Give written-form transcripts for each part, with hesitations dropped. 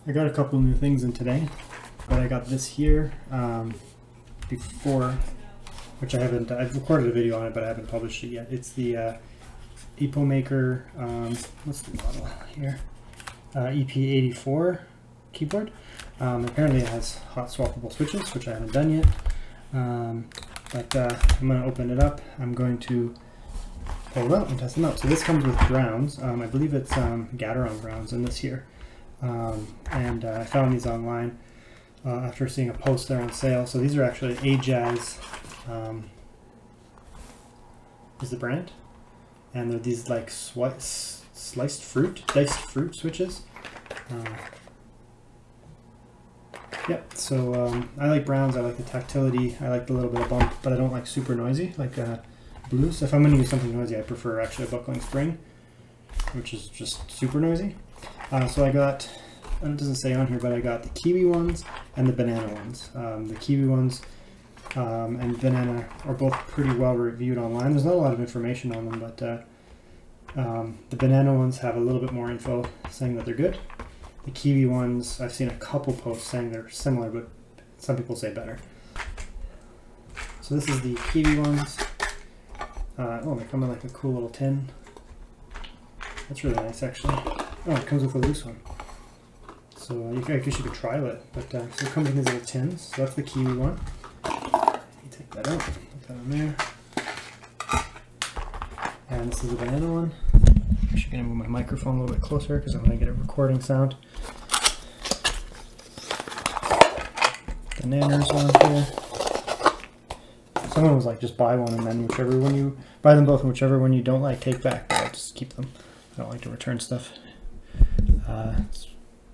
I got a couple new things in today, but I got this here before, which I haven't, I've recorded a video on it, but I haven't published it yet. It's the Epomaker, what's the model here? EP84 keyboard. Apparently it has hot swappable switches, which I haven't done yet. But I'm going to open it up. I'm going to pull it out and test them out. So this comes with grounds. I believe it's Gateron grounds in this here. I found these online after seeing a post there on sale. So these are actually Ajaz is the brand. And they're these like diced fruit switches. Yep, so I like browns, I like the tactility, I like the little bit of bump, but I don't like super noisy, like blues. If I'm going to use something noisy, I prefer actually a buckling spring, which is just super noisy. So I got, it doesn't say on here, but I got the Kiwi ones and the Banana ones. The Kiwi ones and Banana are both pretty well reviewed online. There's not a lot of information on them, but the Banana ones have a little bit more info saying that they're good. The Kiwi ones, I've seen a couple posts saying they're similar, but some people say better. So this is the Kiwi ones. Oh, they come in like a cool little tin. That's really nice, actually. Oh, it comes with a loose one. So I guess you could trial it. But so it comes in these little tins. So that's the Kiwi one. You take that out, put that on there. And this is the Banana one. I'm actually going to move my microphone a little bit closer because I'm going to get a recording sound. The Nanners one here. Someone was like, just buy one and then whichever one you buy them both, and whichever one you don't like, take back. But I'll just keep them. I don't like to return stuff.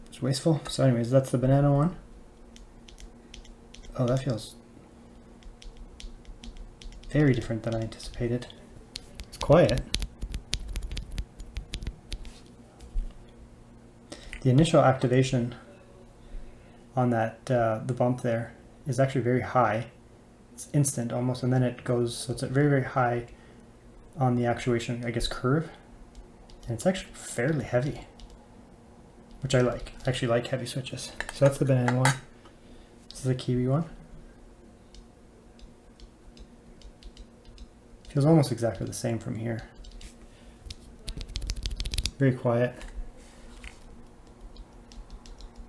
It's wasteful. So, anyways, that's the Banana one. Oh, that feels very different than I anticipated. It's quiet. The initial activation on that, the bump there, is actually very high. It's instant almost, and then it goes, so it's a very, very high on the actuation, I guess, curve. And it's actually fairly heavy, which I like. I actually like heavy switches. So that's the Banana one. This is the Kiwi one. Feels almost exactly the same from here. Very quiet.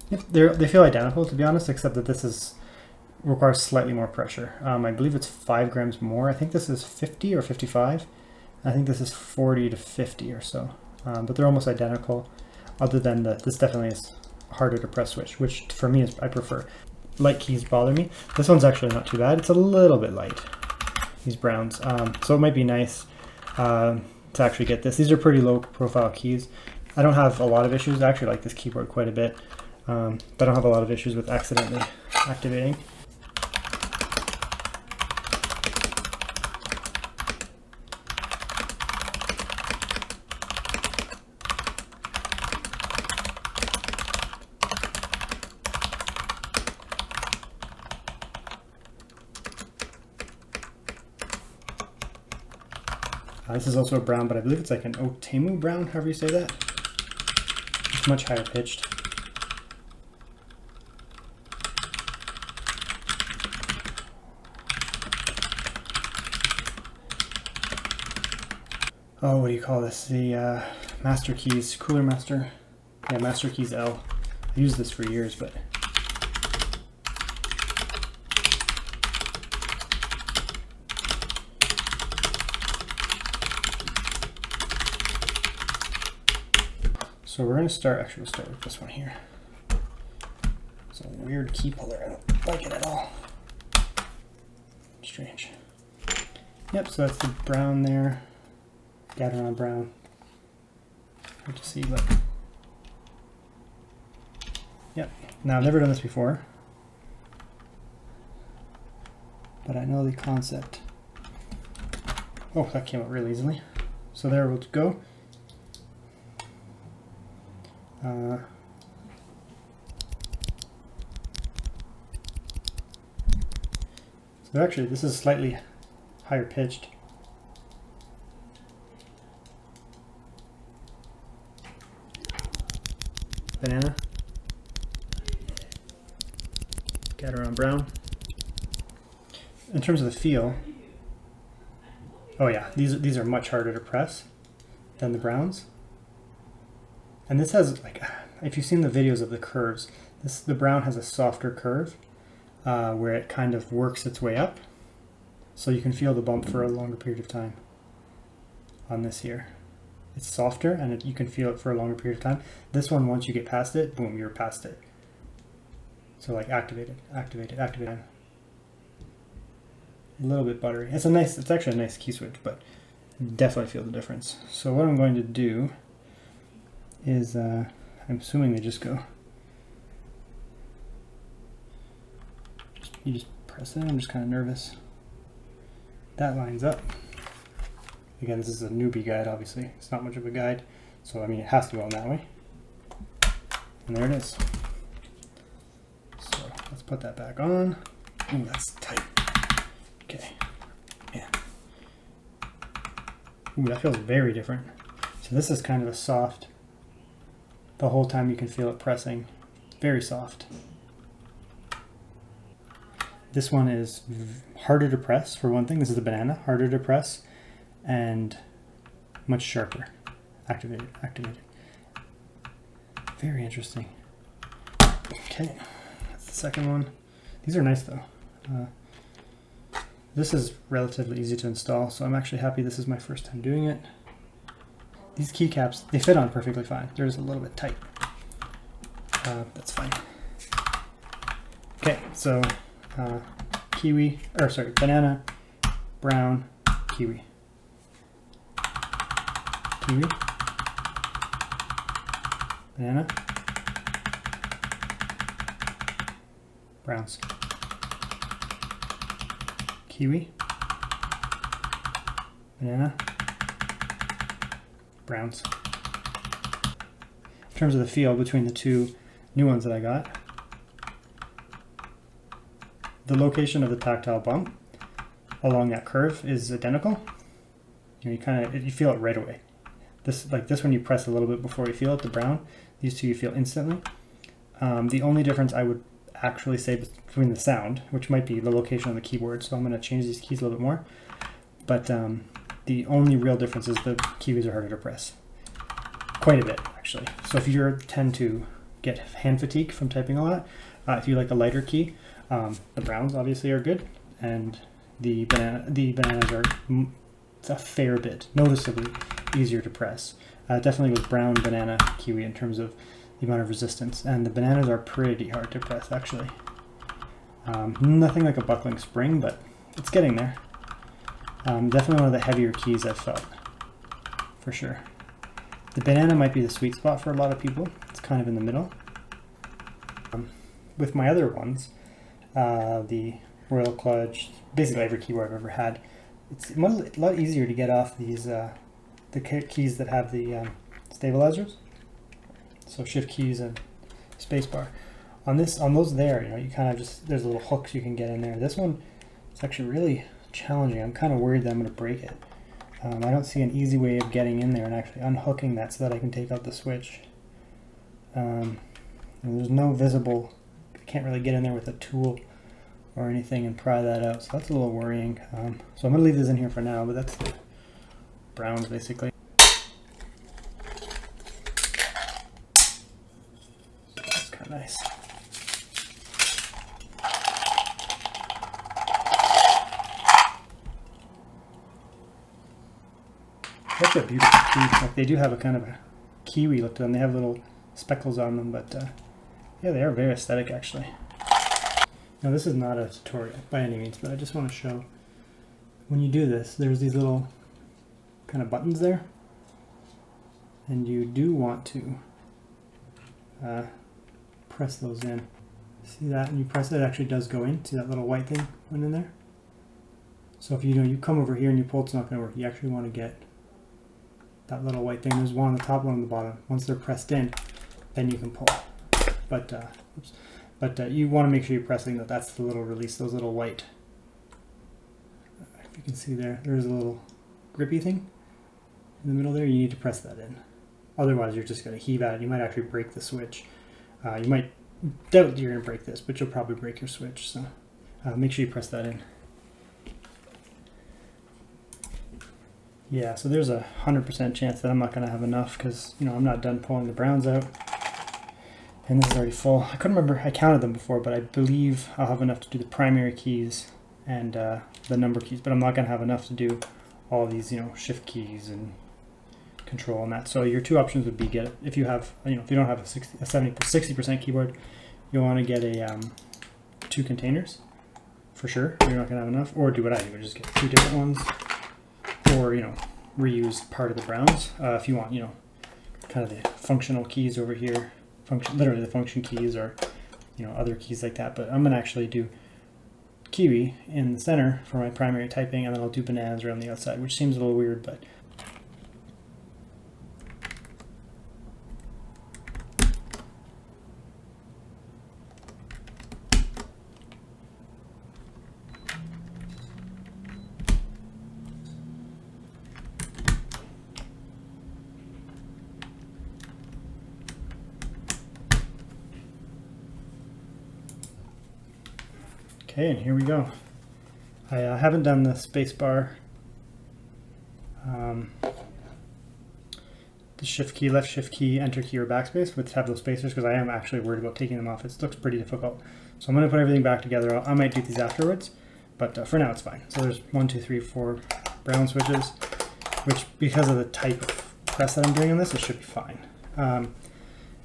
Yep, they feel identical, to be honest, except that this requires slightly more pressure. I believe it's 5 grams more. I think this is 50 or 55. I think this is 40 to 50 or so. But they're almost identical, other than that this definitely is harder to press switch, which for me is I prefer. Light keys bother me. This one's actually not too bad. It's a little bit light, these browns. So it might be nice to actually get this. These are pretty low profile keys. I don't have a lot of issues. I actually like this keyboard quite a bit. But I don't have a lot of issues with accidentally activating. This is also a brown, but I believe it's like an Outemu brown, however you say that. It's much higher pitched. Oh, what do you call this? The Master Keys, Cooler Master. Yeah, Master Keys L. I used this for years, but so we're going to start, actually we'll start with this one here. It's a weird key puller, I don't like it at all. Strange. Yep, so that's the brown there. Gateron brown. Hard to see, but yep. Now I've never done this before, but I know the concept. Oh, that came out really easily. So there we'll go. So actually, this is slightly higher pitched. Banana. Gateron brown. In terms of the feel, oh yeah, these are much harder to press than the browns. And this has, like, if you've seen the videos of the curves, the brown has a softer curve where it kind of works its way up. So you can feel the bump for a longer period of time on this here. It's softer and you can feel it for a longer period of time. This one, once you get past it, boom, you're past it. So like activate it, activate it, activate it. A little bit buttery. It's actually a nice key switch, but definitely feel the difference. So what I'm going to do is, I'm assuming they just go, you just press it. I'm just kind of nervous. That lines up. Again, this is a newbie guide, obviously. It's not much of a guide, so I mean, it has to go in that way. And there it is. So let's put that back on. Ooh, that's tight. Okay. Yeah. Ooh, that feels very different. So this is kind of a soft. The whole time you can feel it pressing. Very soft. This one is harder to press, for one thing. This is the banana, harder to press, and much sharper. Activate it, activate it. Very interesting. Okay, that's the second one. These are nice though. This is relatively easy to install, so I'm actually happy this is my first time doing it. These keycaps, they fit on perfectly fine. They're just a little bit tight. That's fine. Okay, so banana, brown, kiwi. Kiwi, banana, browns. Kiwi, banana, browns. In terms of the feel between the two new ones that I got, the location of the tactile bump along that curve is identical. You feel it right away. This one you press a little bit before you feel it, the brown. These two you feel instantly. The only difference I would actually say between the sound, which might be the location on the keyboard, so I'm going to change these keys a little bit more, but the only real difference is the kiwis are harder to press. Quite a bit, actually. So if you tend to get hand fatigue from typing a lot, if you like a lighter key, the browns obviously are good, and the bananas are a fair bit, noticeably easier to press. Definitely with brown, banana, kiwi in terms of the amount of resistance, and the bananas are pretty hard to press actually. Nothing like a buckling spring, but it's getting there. Definitely one of the heavier keys I've felt, for sure. The banana might be the sweet spot for a lot of people. It's kind of in the middle. With my other ones, the Royal Clutch, basically every keyboard I've ever had, it's a lot easier to get off these the keys that have the stabilizers. So shift keys and spacebar. On those there, you kind of just, there's little hooks you can get in there. This one, it's actually really challenging. I'm kind of worried that I'm going to break it. I don't see an easy way of getting in there and actually unhooking that so that I can take out the switch. And there's no visible, I can't really get in there with a tool or anything and pry that out, so that's a little worrying. So I'm going to leave this in here for now, but that's the browns basically. That's kind of nice. That's a beautiful key. Like, they do have a kind of a kiwi look to them. They have little speckles on them, but yeah, they are very aesthetic actually. Now this is not a tutorial by any means, but I just want to show, when you do this, there's these little kind of buttons there, and you do want to press those in. See that? And you press it, it actually does go in. See that little white thing went in there? So if you come over here and you pull, it's not going to work. You actually want to get that little white thing. There's one on the top, one on the bottom. Once they're pressed in, then you can pull. But you want to make sure you're pressing that. That's the little release, those little white. If you can see there, there's a little grippy thing in the middle there. You need to press that in. Otherwise, you're just going to heave at it. You might actually break the switch. You might doubt you're going to break this, but you'll probably break your switch, so make sure you press that in. Yeah, so there's a 100% chance that I'm not going to have enough because, you know, I'm not done pulling the browns out. And this is already full. I couldn't remember, I counted them before, but I believe I'll have enough to do the primary keys and the number keys, but I'm not going to have enough to do all these, you know, shift keys and control and that. So your two options would be get, if you have, you know, if you don't have a 60% keyboard, you'll want to get a 2 containers for sure. You're not going to have enough, or do what I do, just get 2 different ones, or, you know, reuse part of the browns if you want, you know, kind of the functional keys over here, literally the function keys, or, you know, other keys like that. But I'm going to actually do Kiwi in the center for my primary typing, and then I'll do bananas around the outside, which seems a little weird, but okay, and here we go. I haven't done the space bar, the shift key, left shift key, enter key, or backspace, which have those spacers, because I am actually worried about taking them off. It looks pretty difficult. So I'm going to put everything back together. I might do these afterwards, but for now it's fine. So there's 1, 2, 3, 4 brown switches, which, because of the type of press that I'm doing on this, it should be fine.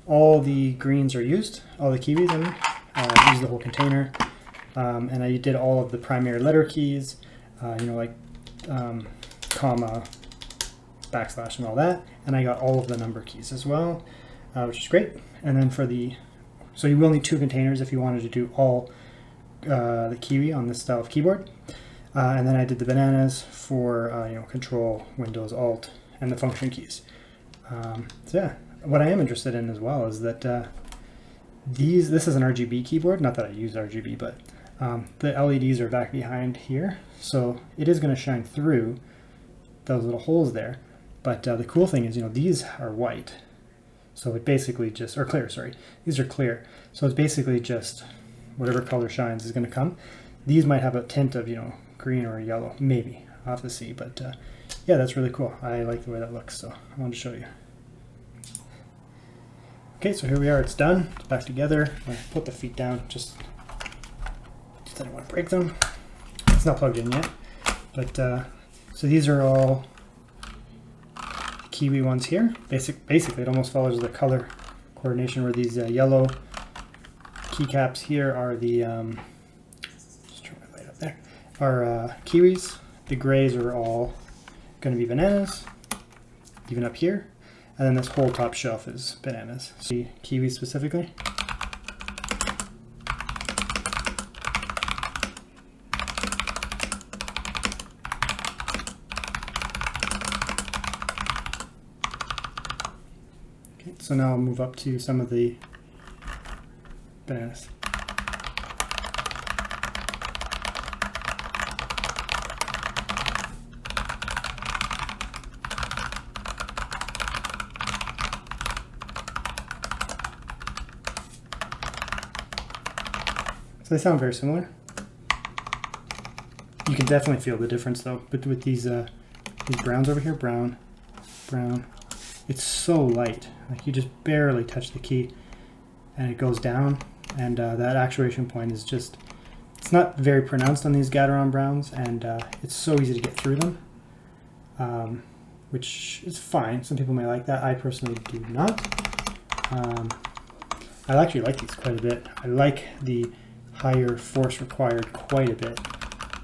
All the greens are used, all the Kiwis, I mean. Use the whole container. And I did all of the primary letter keys, you know, like comma, backslash, and all that. And I got all of the number keys as well, which is great. And then for the, so you will need 2 containers if you wanted to do all the Kiwi on this style of keyboard. And then I did the bananas for, you know, Control, Windows, Alt, and the function keys. So yeah, what I am interested in as well is that this is an RGB keyboard, not that I use RGB, but the LEDs are back behind here, so it is going to shine through those little holes there. But the cool thing is, you know, these are white, so it basically just, or clear, sorry, these are clear, so it's basically just whatever color shines is going to come. These might have a tint of, you know, green or yellow, maybe. I'll have to see, but yeah, that's really cool. I like the way that looks, so I wanted to show you. Okay, so here we are, it's done, it's back together. I'm going to put the feet down, just I don't want to break them. It's not plugged in yet, but so these are all Kiwi ones here. Basically, it almost follows the color coordination, where these yellow keycaps here are the, just turn my light up there, are Kiwis. The grays are all going to be bananas, even up here. And then this whole top shelf is bananas. See, Kiwi specifically. Okay, so now I'll move up to some of the bananas. They sound very similar. You can definitely feel the difference though, but with these browns over here, brown, it's so light. Like you just barely touch the key and it goes down, and that actuation point is just, it's not very pronounced on these Gateron browns, and it's so easy to get through them, which is fine. Some people may like that. I personally do not. I actually like these quite a bit. I like the higher force required quite a bit.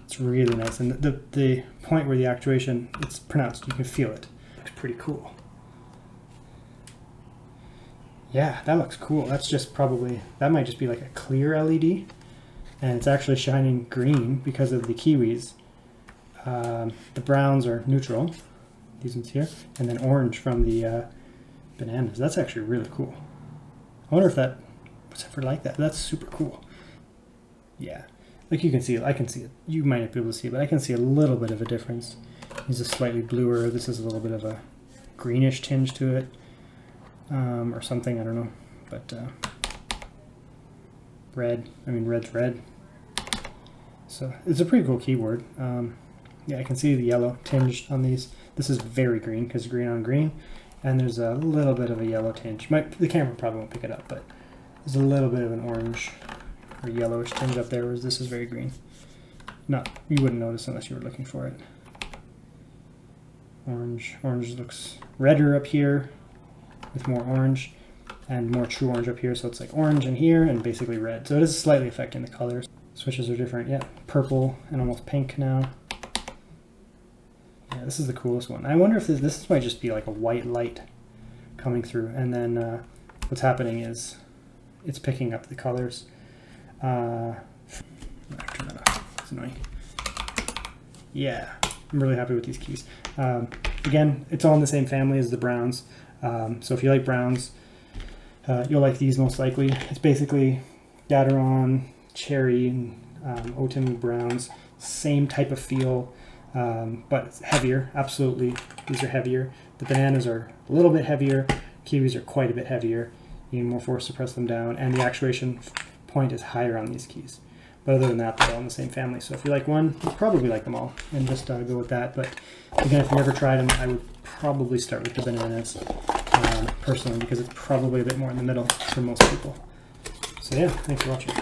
It's really nice, and the point where the actuation, it's pronounced, you can feel it. It's pretty cool. Yeah, that looks cool. That's just probably, that might just be like a clear LED, and it's actually shining green because of the Kiwis. The browns are neutral, these ones here, and then orange from the bananas. That's actually really cool. I wonder if that was ever like that. That's super cool. Yeah, like you can see it, I can see it. You might not be able to see it, but I can see a little bit of a difference. This is slightly bluer, this is a little bit of a greenish tinge to it, or something, I don't know. But red. I mean, red's red. So it's a pretty cool keyboard. Yeah, I can see the yellow tinged on these. This is very green because green on green, and there's a little bit of a yellow tinge. The camera probably won't pick it up, but there's a little bit of an orange or yellowish tinge up there, whereas this is very green. You wouldn't notice unless you were looking for it. Orange looks redder up here with more orange, and more true orange up here, so it's like orange in here and basically red. So it is slightly affecting the colors. Switches are different, yeah, purple and almost pink now. Yeah, this is the coolest one. I wonder if this might just be like a white light coming through, and then what's happening is it's picking up the colors. Turn that off. It's annoying. Yeah, I'm really happy with these keys. Again, it's all in the same family as the browns. So if you like browns, you'll like these most likely. It's basically Gateron, cherry, and Outemu browns. Same type of feel, but it's heavier. Absolutely, these are heavier. The bananas are a little bit heavier. Kiwis are quite a bit heavier. You need more force to press them down, and the actuation point is higher on these keys. But other than that, they're all in the same family. So if you like one, you'll probably like them all, and just go with that. But again, if you never tried them, I would probably start with the bananas personally, because it's probably a bit more in the middle for most people. So yeah, thanks for watching.